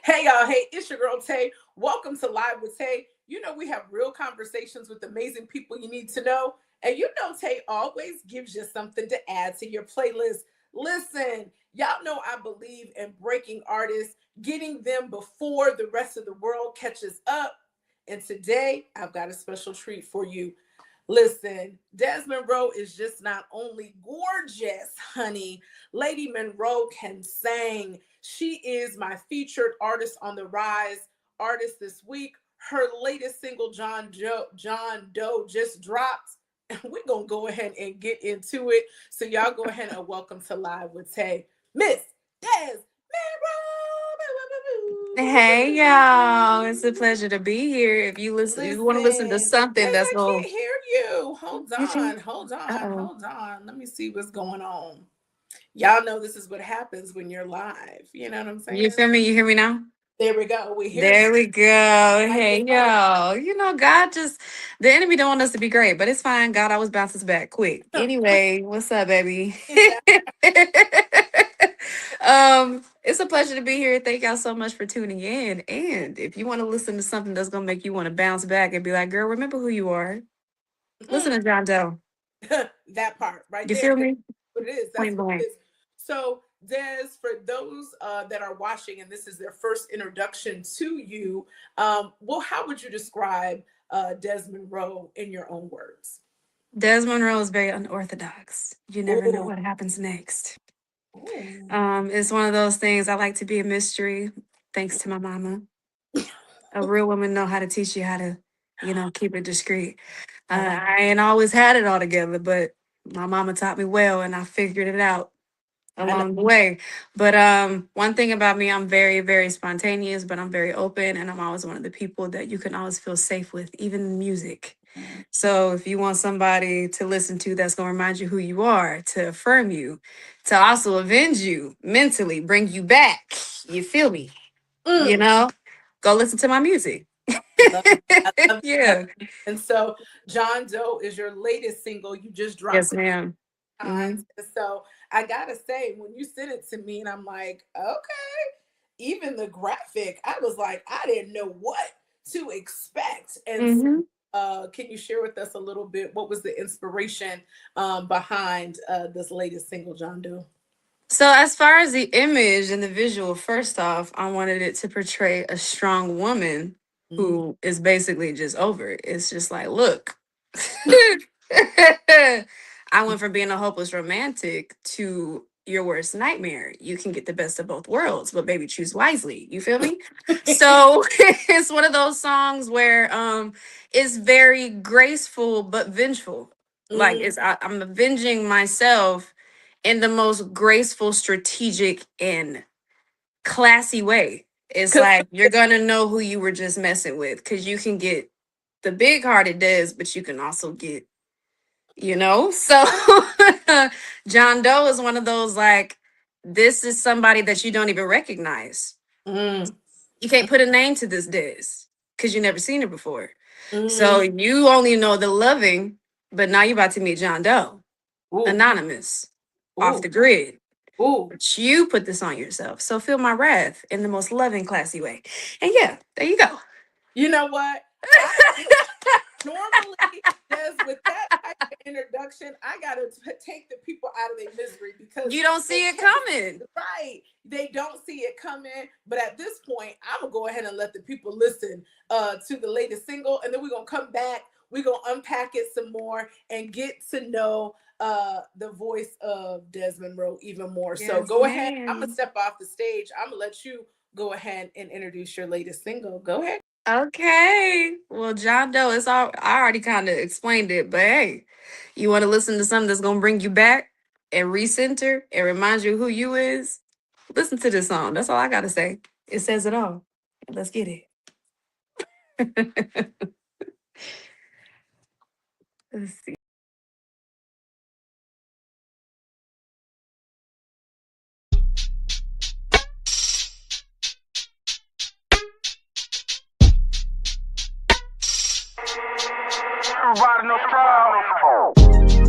Hey y'all, hey, it's your girl Tay. Welcome to Live with Tay. You know we have real conversations with amazing people you need to know. And you know Tay always gives you something to add to your playlist. Listen, y'all know I believe in breaking artists, getting them before the rest of the world catches up. And today I've got a special treat for you. Listen, Monroe is just not only gorgeous, honey. Lady Monroe can sing. She is my featured artist on the rise artist this week. Her latest single, John Doe, just dropped. And we're going to go ahead and get into it. So y'all go ahead and welcome to Live with Tay, Miss Des Monroe. Hey y'all, it's a pleasure to be here. If you listen, you want to listen to Listen, something Des, that's I going can't hear you. Hold to on, hold uh on, oh. hold on. Let me see what's going on. Y'all know this is what happens when you're live. You know what I'm You saying? feel me? You hear me now? There we go. We hear you. There we go. Like Hey it first. y'all. God just the enemy don't want us to be great, but it's fine. God always bounces back quick. Anyway, what's up, baby? It's a pleasure to be here. Thank y'all so much for tuning in. And if you want to listen to something that's gonna make you want to bounce back and be like, girl, remember who you are. Listen to John Doe. That part right You there. feel me? What it is. That's Point what it blank. is. So, Des, for those that are watching and this is their first introduction to you, well, how would you describe Desmond Rowe in your own words? Desmond Monroe is very unorthodox. You never know Oh, what happens next. oh. It's one of those things. I like to be a mystery, thanks to my mama. A real woman know how to teach you how to, keep it discreet. I like. I ain't always had it all together, but my mama taught me well, and I figured it out I know. along the way. But one thing about me, I'm very, very spontaneous, but I'm very open, and I'm always one of the people that you can always feel safe with, even in music. So if you want somebody to listen to that's going to remind you who you are, to affirm you, to also avenge you mentally, bring you back, you feel me? You Mm, know, go listen to my music. love it. I love it. I love Yeah. it. And so, John Doe is your latest single. You just dropped Yes, it. ma'am. Times. Hmm. And so I gotta say, when you sent it to me, and I'm like, okay, even the graphic, I was like, I didn't know what to expect. And so, Hmm. can you share with us a little bit what was the inspiration behind this latest single, John Doe? So as far as the image and the visual, first off, I wanted it to portray a strong woman Mhm. who is basically just over it. It's just like, look, I went from being a hopeless romantic to your worst nightmare. You can get the best of both worlds, but baby, choose wisely. You feel me? So it's one of those songs where it's very graceful but vengeful. Like Mm. I'm avenging myself in the most graceful, strategic, and classy way. It's 'Cause- like you're gonna know who you were just messing with because you can get the big hearted Des, but you can also get, So John Doe is one of those like, this is somebody that you don't even recognize. mm, You can't put a name to this Des because you never seen her before. So mm, you only know the loving, but now you're about to meet John Doe, ooh, anonymous, off ooh, the grid. ooh. But you put this on yourself. So feel my wrath in the most loving, classy way. And yeah, there you go. You know what? I normally does with that type of introduction, I gotta take the people out of their misery because You don't they see it can't. coming. Right, they don't see it coming. But at this point, I'm gonna go ahead and let the people listen to the latest single, and then we're gonna come back. We're gonna unpack it some more and get to know the voice of Desmond Monroe even more. So Yes, go ahead. I'm gonna ma'am. step off the stage. I'm gonna let you go ahead and introduce your latest single. Go ahead. Okay. Well, John Doe, it's all I already kind of explained it, but hey, you want to listen to something that's gonna bring you back and recenter and remind you who you is? Listen to this song. That's all I gotta say. It says it all. Let's get it. Let's see.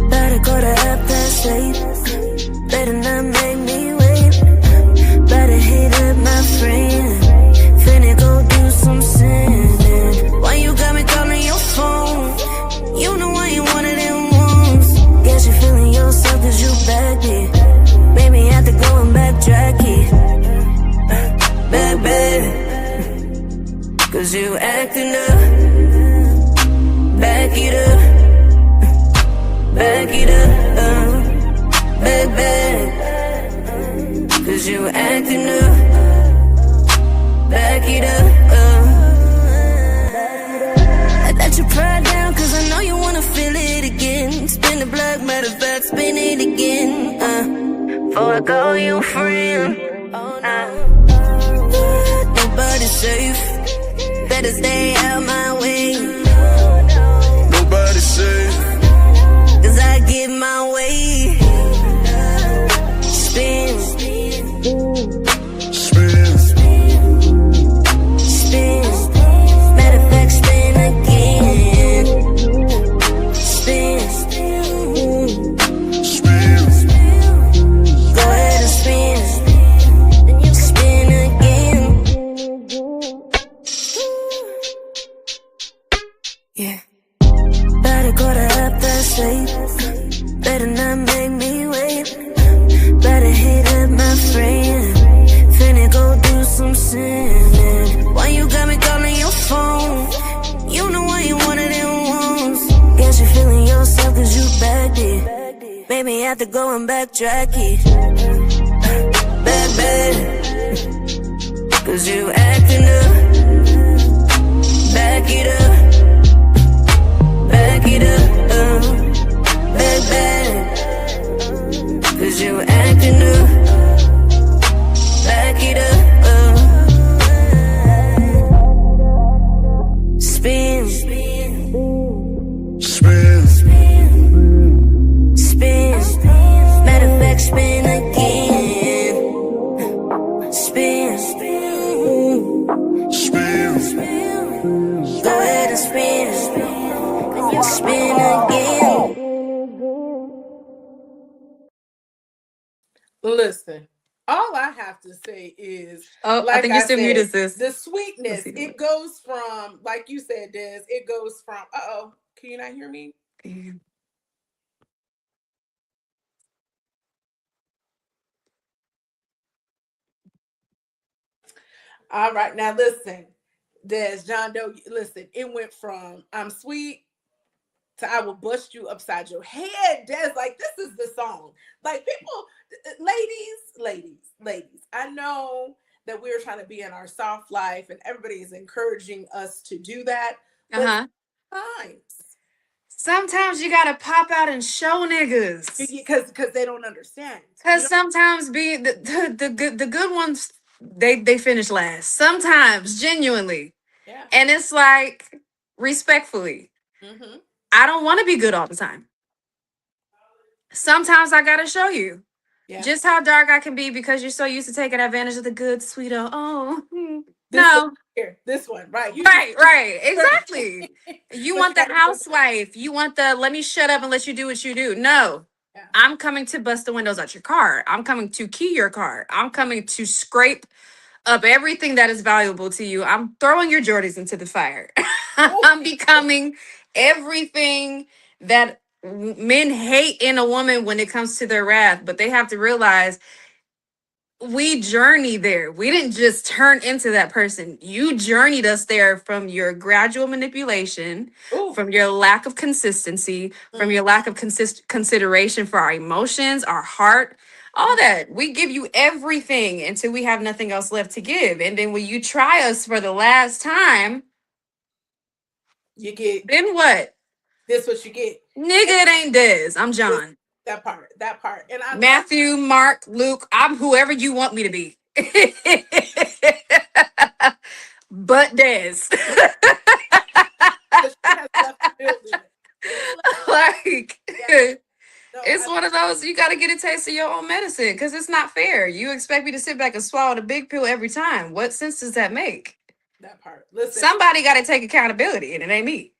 Better go to half past eight. Better not make me wait. Better hit up my friend. Cause you acting up. Back it up. Back it up. Back, back. Cause you acting up. Back it up. I let your pride down cause I know you wanna feel it again. Spin the block, matter of fact, spin it again. Before I call you a friend. Nobody's safe. Better stay out my way. Nobody's safe. Cause I get my way. Spin. Spin. Spin. Matter of fact, spin again. Spin. Spin. Go ahead and spin. Spin again. Yeah. Better go to half past 8. Better not make me wait. Better hit up my friend. Finna go do some sinning. Why you got me calling your phone? You know why you wanted it once. Guess you feeling yourself cause you bagged it. Maybe after going backtrack it. Back, back. Cause you acting up. Back it up. Back it up. Back, back. Cause you acting up. Back it up. Spin. Spin. Spin. Matter of fact, spin again. Spin. Spin. Go ahead and spin. Spin again. Listen, all I have to say is, Oh, I like think you I still said, muted, sis. the Let's sweetness, see the it mic. goes from, like you said, Des, it goes from, can you not hear me? Yeah. All right, now listen, Des, John Doe, listen, it went from I'm sweet to I will bust you upside your head, Des. Like, this is the song. Like, people, ladies, I know that we're trying to be in our soft life and everybody is encouraging us to do that, but Uh-huh. sometimes, Sometimes you gotta pop out and show niggas. because they don't understand. Cause sometimes the good ones they finish last. Sometimes genuinely. Yeah. And it's like respectfully. Mm-hmm. I don't want to be good all the time. Sometimes I gotta show you Yeah. just how dark I can be because you're so used to taking advantage of the good, sweet. Oh, This no. here, this one, right? Right, exactly. You But want the gotta show- housewife. You want the let me shut up and let you do what you do. No. Yeah. I'm coming to bust the windows out your car. I'm coming to key your car. I'm coming to scrape up everything that is valuable to you. I'm throwing your Jordans into the fire. I'm becoming everything that men hate in a woman when it comes to their wrath, but they have to realize we journey there. We didn't just turn into that person. You journeyed us there from your gradual manipulation, Ooh. from your lack of consistency, from your lack of consideration for our emotions, our heart, all that. We give you everything until we have nothing else left to give. And then when you try us for the last time, You get then what? this what you get. Nigga, it ain't Des. I'm John. That part. And I Matthew, Mark, Luke, I'm whoever you want me to be. But Des. she has left the building. Like, No, it's one of those, you got to get a taste of your own medicine because it's not fair. You expect me to sit back and swallow the big pill every time. What sense does that make? that part. Listen, Somebody got to take accountability, and it ain't me.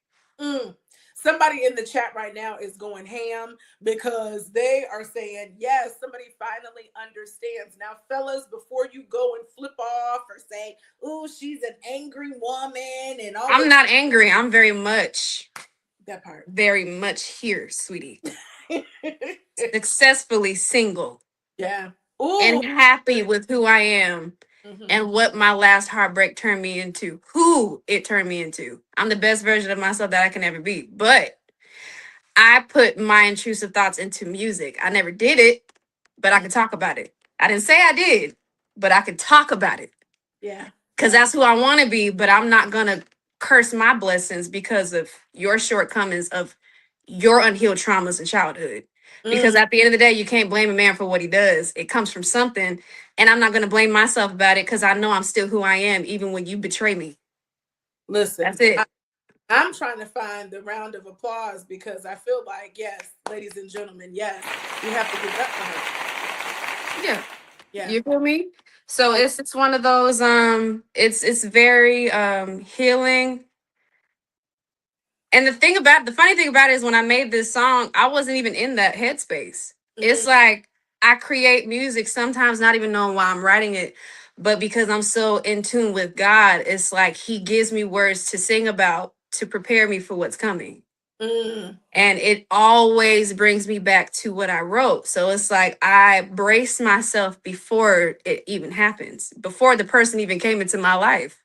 Somebody in the chat right now is going ham because they are saying, yes, somebody finally understands. Now, fellas, before you go and flip off or say, oh, she's an angry woman and all I'm not angry. I'm very much that part. very much here, sweetie. Successfully single Yeah. Ooh. and happy with who I am Mm-hmm. and what my last heartbreak turned me into, who it turned me into. I'm the best version of myself that I can ever be. But I put my intrusive thoughts into music. I never did it, but I Mm-hmm. could talk about it. I didn't say I did, but I could talk about it Yeah. because Yeah. that's who I want to be. But I'm not going to curse my blessings because of your shortcomings of your unhealed traumas in childhood. Because Mm. at the end of the day, you can't blame a man for what he does. It comes from something. And I'm not going to blame myself about it because I know I'm still who I am, even when you betray me. Listen, That's it. I'm trying to find the round of applause because I feel like, yes, ladies and gentlemen, yes, we have to give up for her. Yeah. Yeah. You feel me? So Oh. it's one of those it's very healing. And the funny thing about it is when I made this song, I wasn't even in that headspace. Mm-hmm. It's like I create music sometimes not even knowing why I'm writing it, but because I'm so in tune with God, it's like he gives me words to sing about to prepare me for what's coming. Mm. And it always brings me back to what I wrote. So it's like I brace myself before it even happens, before the person even came into my life.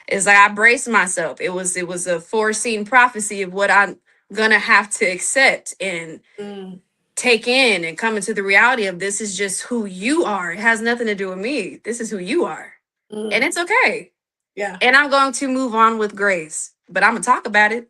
It's like I braced myself. It was a foreseen prophecy of what I'm gonna have to accept and Mm. take in and come into the reality of this is just who you are. It has nothing to do with me. This is who you are. And Mm. it's okay. Yeah. And I'm going to move on with grace. But I'm gonna talk about it.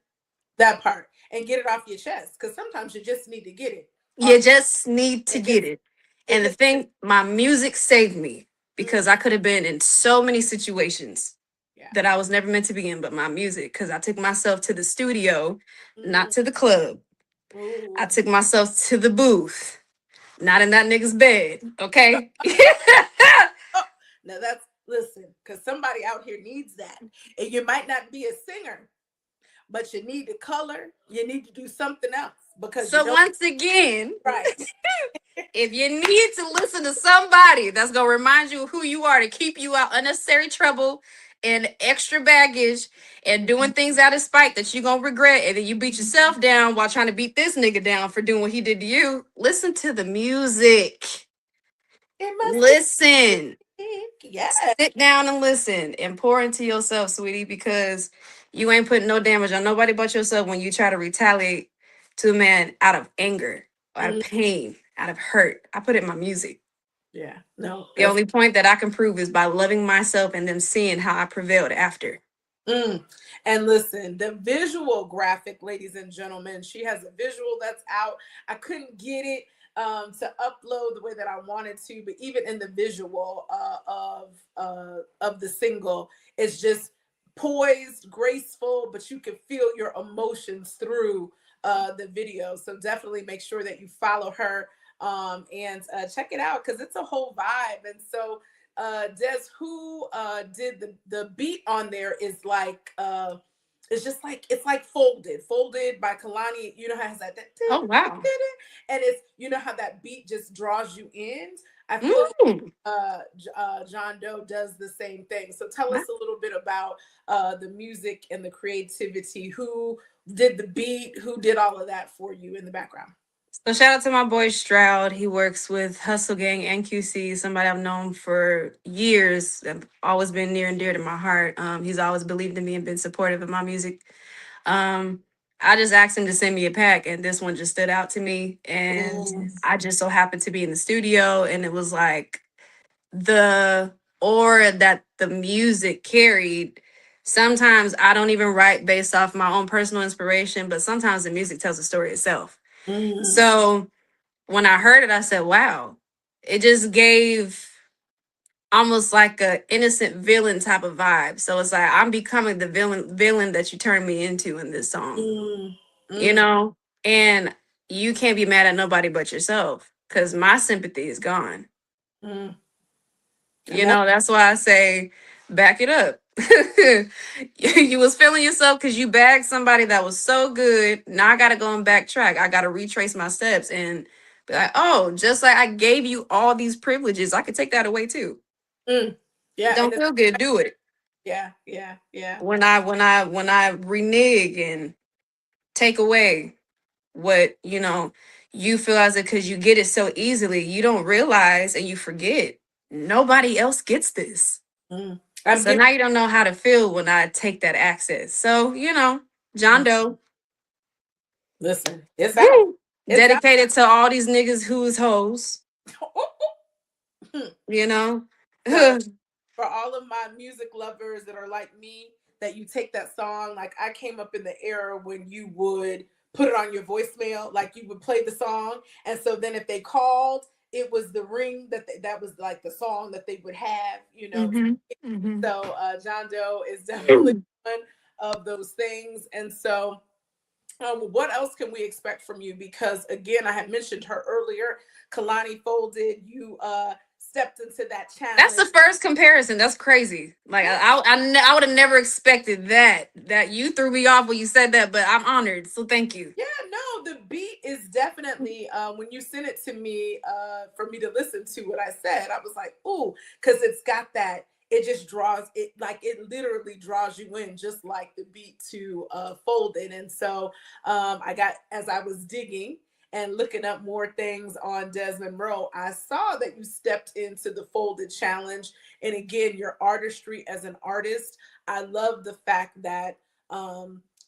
That part. And get it off your chest. Because sometimes you just need to get it You off. just need to It get just it. it And the just thing, my music saved me mm, because I could have been in so many situations yeah. that I was never meant to be in, but my music, because I took myself to the studio, not Mm. to the club. I Ooh. took myself to the booth, not in that nigga's bed. Okay. Oh, now that's listen, because somebody out here needs that. And you might not be a singer, but you need to color. You need to do something else because you So don't once again, right. if you need to listen to somebody that's gonna remind you of who you are to keep you out unnecessary trouble and extra baggage and doing things out of spite that you're gonna regret, and then you beat yourself down while trying to beat this nigga down for doing what he did to you, listen to the music. It must be Listen. yeah. Sit down and listen and pour into yourself, sweetie, because you ain't putting no damage on nobody but yourself when you try to retaliate to a man out of anger, out of Mm, pain, out of hurt. I put it in my music. yeah. No, The that's only point that I can prove is by loving myself and then seeing how I prevailed after. mm. And listen, the visual graphic, ladies and gentlemen, she has a visual that's out. I couldn't get it to upload the way that I wanted to, but even in the visual of the single, it's just poised, graceful, but you can feel your emotions through the video. So definitely make sure that you follow her and check it out because it's a whole vibe. And so Des, who did the beat on there is like it's just like it's like folded by Kalani. You know how it has that, Oh wow. and it's you know how that beat just draws you in. I feel like Mm. John Doe does the same thing. So tell Wow. us a little bit about the music and the creativity. Who did the beat? Who did all of that for you in the background? So shout out to my boy Stroud. He works with Hustle Gang and QC, somebody I've known for years. I've always been near and dear to my heart. He's always believed in me and been supportive of my music. Um, I just asked him to send me a pack, and this one just stood out to me. And Ooh. I just so happened to be in the studio, and it was like the aura that the music carried. Sometimes I don't even write based off my own personal inspiration, but sometimes the music tells the story itself. Mm, So when I heard it, I said, wow, it just gave almost like a innocent villain type of vibe. So it's like I'm becoming the villain that you turned me into in this song, mm, you mm, know? And you can't be mad at nobody but yourself because my sympathy is gone. mm. And You know, that's why I say back it up. You was feeling yourself because you bagged somebody that was so good. Now I gotta go and backtrack. I gotta retrace my steps and be like, oh, just like I gave you all these privileges, I could take that away too. mm. It Yeah, and don't it's feel good, do it. yeah, yeah, yeah. When I renege and take away what, you feel as if because you get it so easily, you don't realize and you forget nobody else gets this. Mm. I'm So giving. now you don't know how to feel when I take that access. So, John Doe, Listen, it's out. woo, It's out. dedicated to all these niggas who's hoes, you know. So for all of my music lovers that are like me, that you take that song, like I came up in the era when you would put it on your voicemail, like you would play the song, and so then if they called, it was the ring that was like the song that they would have, hmm hmm So John Doe is definitely one of those things, and so what else can we expect from you? Because again, I had mentioned her earlier. Kalani Folded. You stepped into that That's challenge. the first comparison. That's crazy. Like Yeah, I would have never expected that. That you threw me off when you said that, but I'm honored. So thank you. yeah. No, the beat is definitely. When you sent it to me for me to listen to what I said, I was like, ooh, because it's got that. It just draws it like it literally draws you in, just like the beat to Folded. And so I got as I was digging and looking up more things on Desmond Monroe, I saw that you stepped into the Folded Challenge. And again, your artistry as an artist, I love the fact that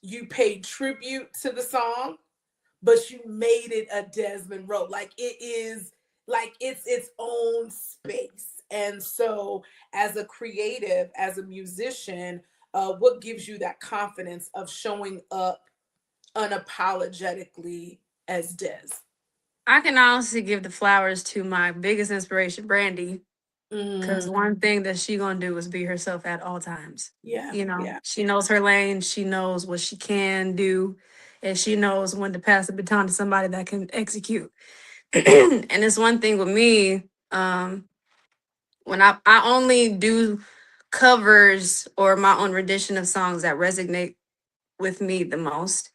you paid tribute to the song, but you made it a Desmond Monroe. Like it is, like it's its own space. And so, as a creative, as a musician, what gives you that confidence of showing up unapologetically as Des? I can honestly give the flowers to my biggest inspiration, Brandy, because Mm, one thing that she gonna do is be herself at all times. yeah, yeah. She knows her lane. She knows what she can do, and she knows when to pass the baton to somebody that can execute. And it's one thing with me. When I only do covers or my own rendition of songs that resonate with me the most.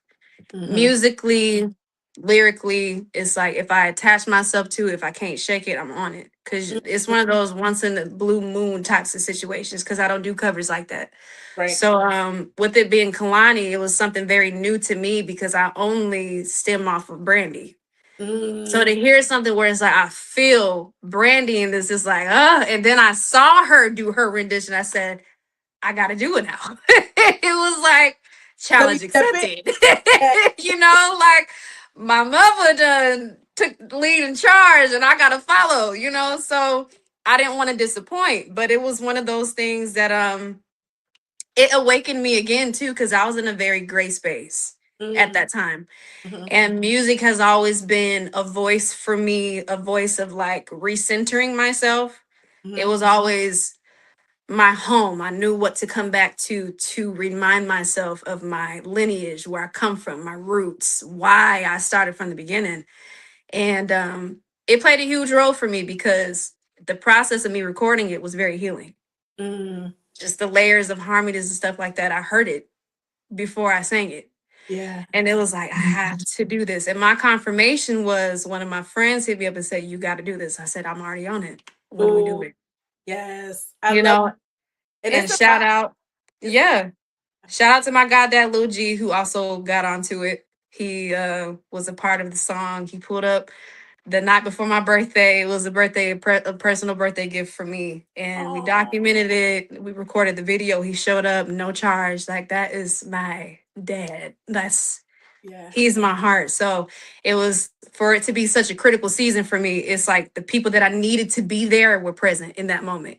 Hmm. Musically, lyrically, it's like if I attach myself to it, if I can't shake it, I'm on it. Cause it's one of those once in the blue moon types of situations because I don't do covers like that. Right. So with it being Kalani, it was something very new to me because I only stem off of Brandy. So Mm, to hear something where it's like I feel Brandy in this is like, and then I saw her do her rendition. I said, I gotta do it now. It was like let me challenge step in. accepted. Yeah. Like my mother done took the lead in charge and I gotta follow, So I didn't want to disappoint, but it was one of those things that it awakened me again too, because I was in a very gray space at Mm, that time. mhm, And music has always been a voice for me, a voice of like recentering myself. It mhm, was always my home. I knew what to come back to remind myself of my lineage, where I come from, my roots, why I started from the beginning. And it played a huge role for me because the process of me recording it was very healing. mm, Just the layers of harmonies and stuff like that. I heard it before I sang it. yeah. And it was like, I have to do this. And my confirmation was one of my friends hit me up and said, You got to do this. I said, I'm already on it. When do we do Oh, it? yes. I You love know, and and it's a shout lot. out, It's a lot. yeah, shout out to my goddad Lil G, who also got onto it. He was a part of the song. He pulled up the night before my birthday. It was a personal birthday gift for me. And we Oh, documented it. We recorded the video. He showed up, no charge. Like, that is my dad. yeah. He's my heart. So it was for it to be such a critical season for me. It's like the people that I needed to be there were present in that moment,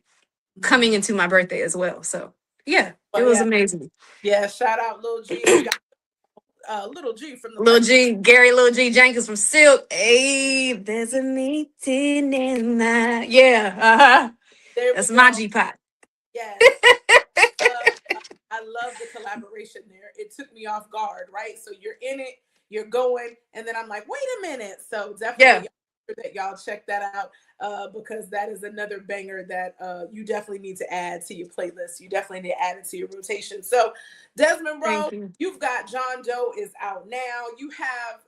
coming Mhm. into my birthday as well. So yeah, it Well, was yeah. amazing. Yeah. Shout out Lil G. And you got Little G from the Lil Life. G, Gary Lil G Jenkins from Silk. Hey, there's a meeting in my yeah. There we That's my go. G pot. Yes. Love, I love the collaboration there. It took me off guard, right? So you're in it, you're going, and then I'm like, wait a minute. So Yeah, definitely that y'all check that out because that is another banger that you definitely need to add to your playlist. You definitely need to add it to your rotation. So Desmond Rowe, thank you. you've got John Doe is out now. You have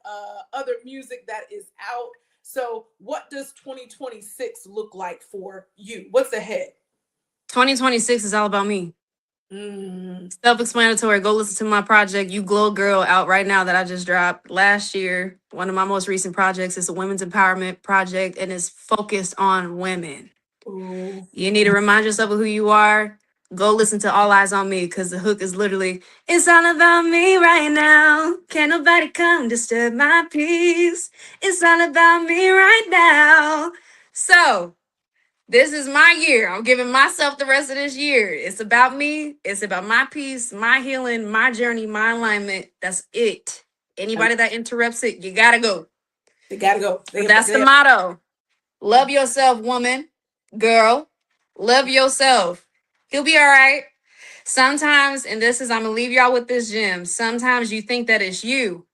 other music that is out. So what does 2026 look like for you? What's ahead? 2026 is all about me. Mm, Self-explanatory. Go listen to my project, You Glow Girl, out right now that I just dropped last year. One of my most recent projects is a women's empowerment project and it's focused on women. Ooh. You need to remind yourself of who you are. Go listen to All Eyes on Me because the hook is literally, it's all about me right now. Can't nobody come disturb my peace. It's all about me right now. So, this is my year. I'm giving myself the rest of this year. It's about me. It's about my peace, my healing, my journey, my alignment. That's it. Anybody that interrupts it, you gotta go. They gotta go. But that's the motto. Love yourself, woman, girl. Love yourself. You'll be all right. Sometimes, and this is, I'm gonna leave y'all with this gem. Sometimes you think that it's you.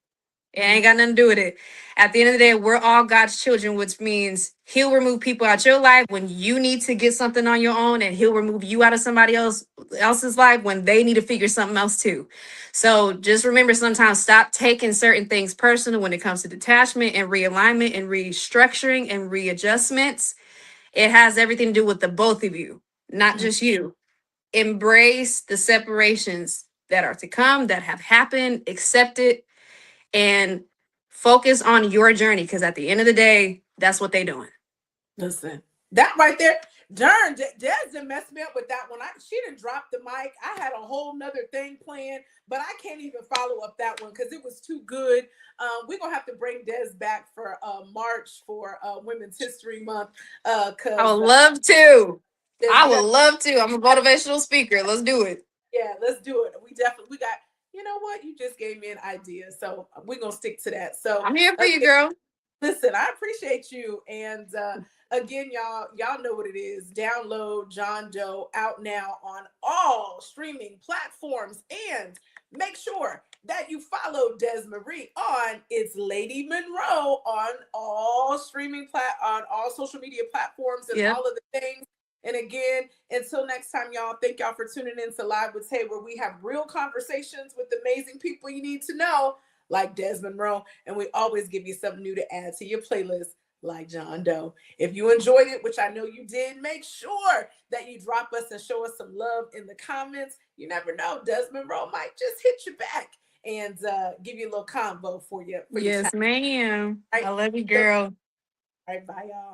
It ain't got nothing to do with it. At the end of the day, we're all God's children, which means He'll remove people out your life when you need to get something on your own, and He'll remove you out of somebody else's life when they need to figure something else too. So just remember, sometimes stop taking certain things personal when it comes to detachment and realignment and restructuring and readjustments. It has everything to do with the both of you, not just you. Embrace the separations that are to come, that have happened, accept it, and focus on your journey, because at the end of the day, that's what they're doing. Listen, that right there, darn, Des done messed me up with that one. She done dropped the mic. I had a whole nother thing planned, but I can't even follow up that one because it was too good. We're gonna have to bring Des back for March for Women's History Month. I would love to. Des, I would love to. I'm a motivational speaker. Let's do it. yeah, let's do it. We got. You know what? You just gave me an idea, so we're gonna stick to that. So I'm here for you, girl. Listen, I appreciate you. And again, y'all know what it is. Download John Doe, out now on all streaming platforms. And make sure that you follow Des Marie on It's Lady Monroe on all on all social media platforms and all of the things. And again, until next time, y'all, thank y'all for tuning in to Live with Tay, where we have real conversations with amazing people you need to know, like Des Monroe, and we always give you something new to add to your playlist, like John Doe. If you enjoyed it, which I know you did, make sure that you drop us and show us some love in the comments. You never know, Des Monroe might just hit you back and give you a little combo for you. Yes, ma'am. Right. I love you, girl. All right, bye, y'all.